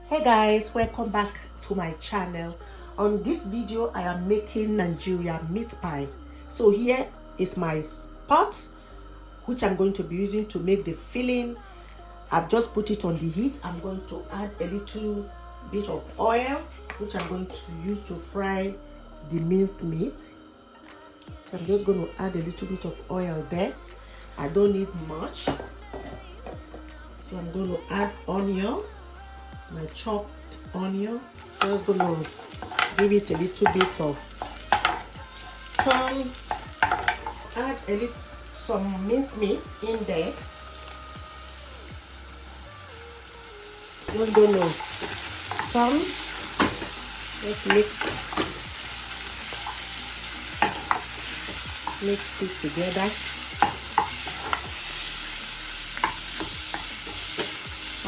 Hey guys, welcome back to my channel. On this video I am making Nigerian meat pie. So here is my pot which I'm going to be using to make the filling. I've just put it on the heat. I'm going to add a little bit of oil which I'm going to use to fry the minced meat. I'm just going to add a little bit of oil there. I don't need much. So I'm going to add onion, my chopped onion. Just gonna give it a little bit of turn. Add a little some minced meat in there. Just gonna turn. Just mix it together.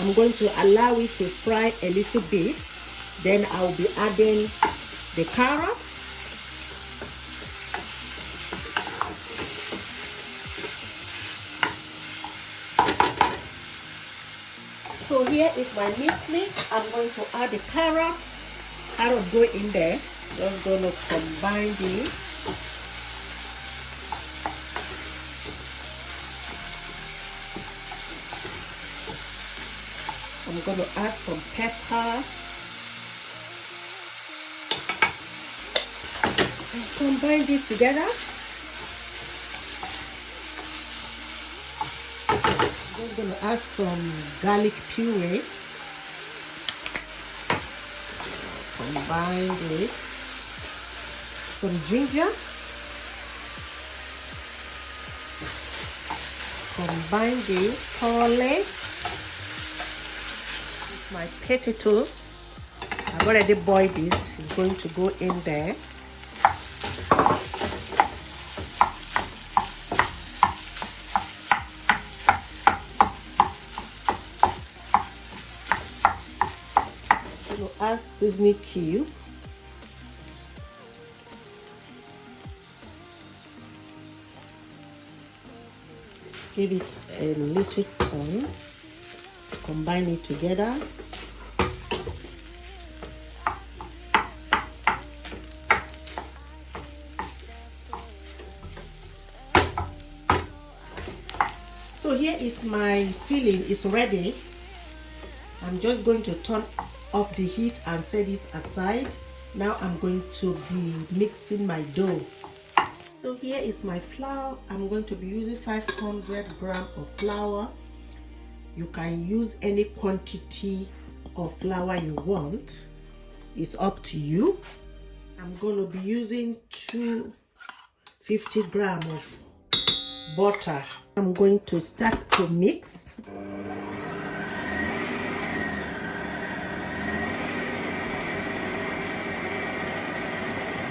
I'm going to allow it to fry a little bit. Then I'll be adding the carrots. So here is my minced meat. I'm going to add the carrots. Carrots go in there. Just going to combine this. I'm going to add some pepper. And combine this together. I'm just going to add some garlic puree. Combine this. Some ginger. Combine this thoroughly. My potatoes, I've already boiled this. It's going to go in there. I'm going to add seasoning cube. Give it a little turn. Combine it together. So here is my filling. It's ready. I'm just going to turn off the heat and set this aside. Now I'm going to be mixing my dough. So here is my flour. I'm going to be using 500 grams of flour. You can use any quantity of flour you want. It's up to you. I'm going to be using 250 grams of butter. I'm going to start to mix.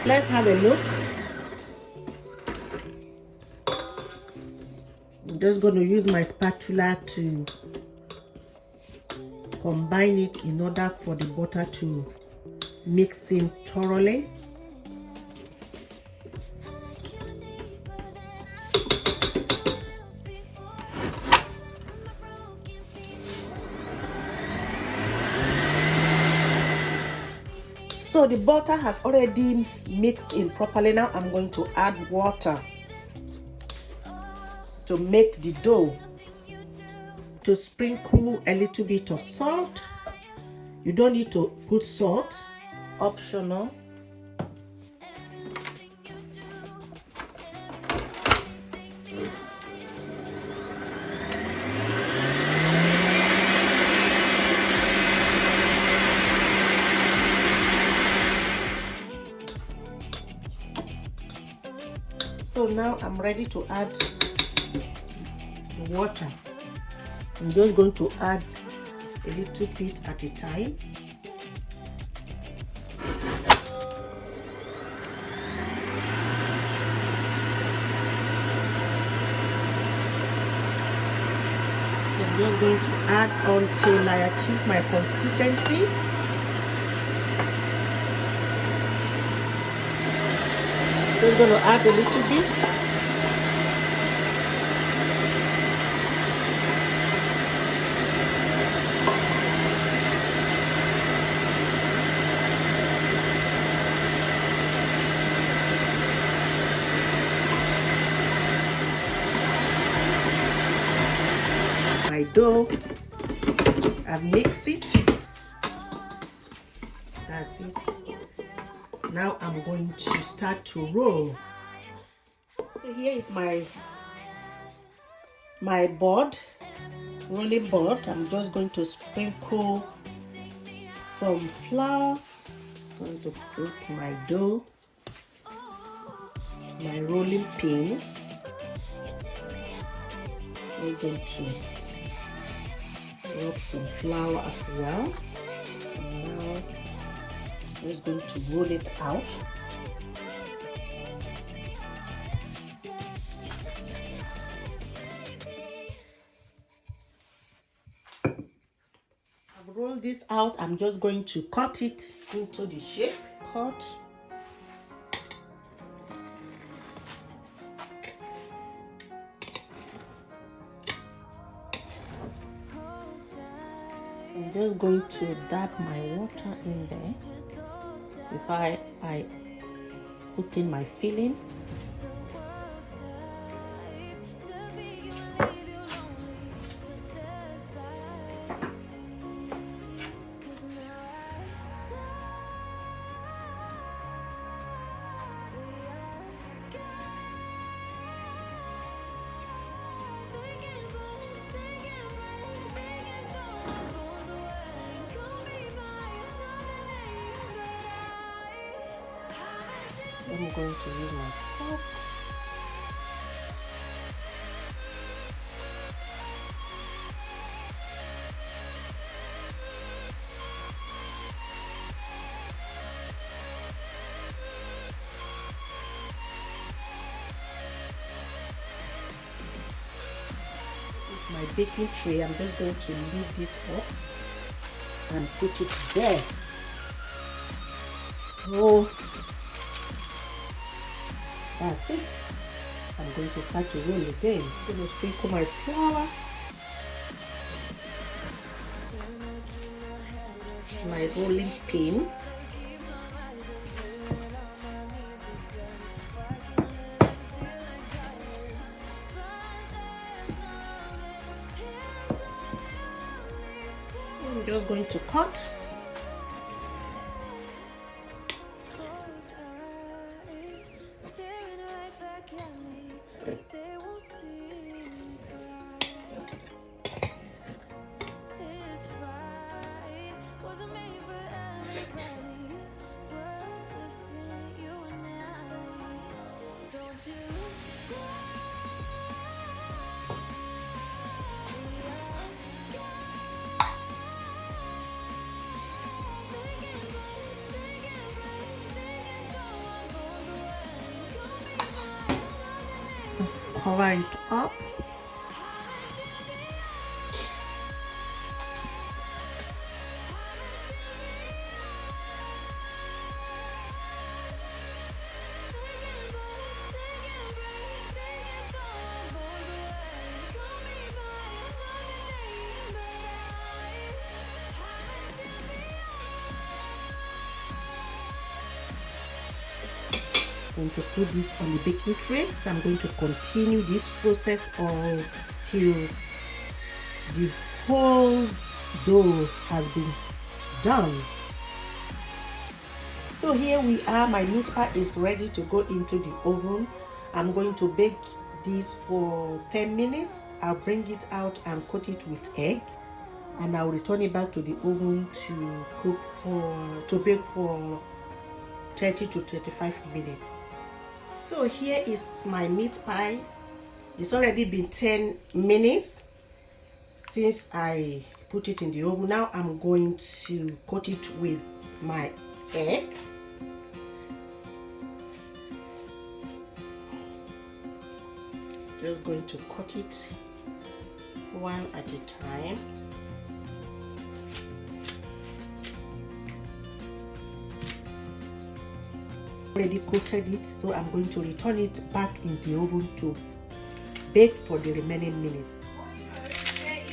Let's have a look. I'm just going to use my spatula to combine it in order for the butter to mix in thoroughly. So the butter has already mixed in properly. Now I'm going to add water to make the dough. To sprinkle a little bit of salt. You don't need to put salt, optional. So now I'm ready to add the water. I'm just going to add a little bit at a time. I'm just going to add until I achieve my consistency. Just going to add a little bit. my dough. I've mixed it. That's it. Now I'm going to start to roll. So here is my board, rolling board. I'm just going to sprinkle some flour. I'm going to put my dough, my rolling pin. I'm going to rub some flour as well. And now I'm just going to roll it out. I've rolled this out. I'm just going to cut it into the shape. Cut. I'm just going to dab my water in there before I put in my filling. I'm going to use my fork. It's my baking tray. I'm just going to leave this up and put it there. So that's it. I'm going to start to roll again. I'm going to sprinkle my flour, my rolling pin, I'm just going to cut. Just cover it up. I'm going to put this on the baking tray. So I'm going to continue this process until the whole dough has been done. So here we are. My meat pie is ready to go into the oven. I'm going to bake this for 10 minutes. I'll bring it out and coat it with egg, and I'll return it back to the oven to bake for 30 to 35 minutes. So here is my meat pie. It's already been 10 minutes since I put it in the oven. Now I'm going to coat it with my egg. Just going to cut it one at a time. Already coated it, so I'm going to return it back in the oven to bake for the remaining minutes.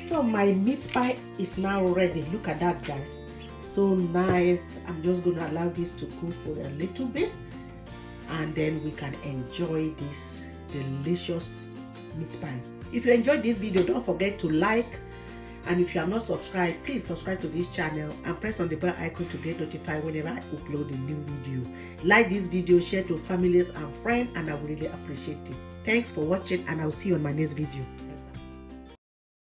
So my meat pie is now ready. Look at that, guys, so nice. I'm just going to allow this to cool for a little bit, and then we can enjoy this delicious meat pie. If you enjoyed this video, don't forget to like, And if you are not subscribed, please subscribe to this channel and press on the bell icon to get notified whenever I upload a new video. Like this video, share to families and friends, and I would really appreciate it. Thanks for watching, and I'll see you on my next video.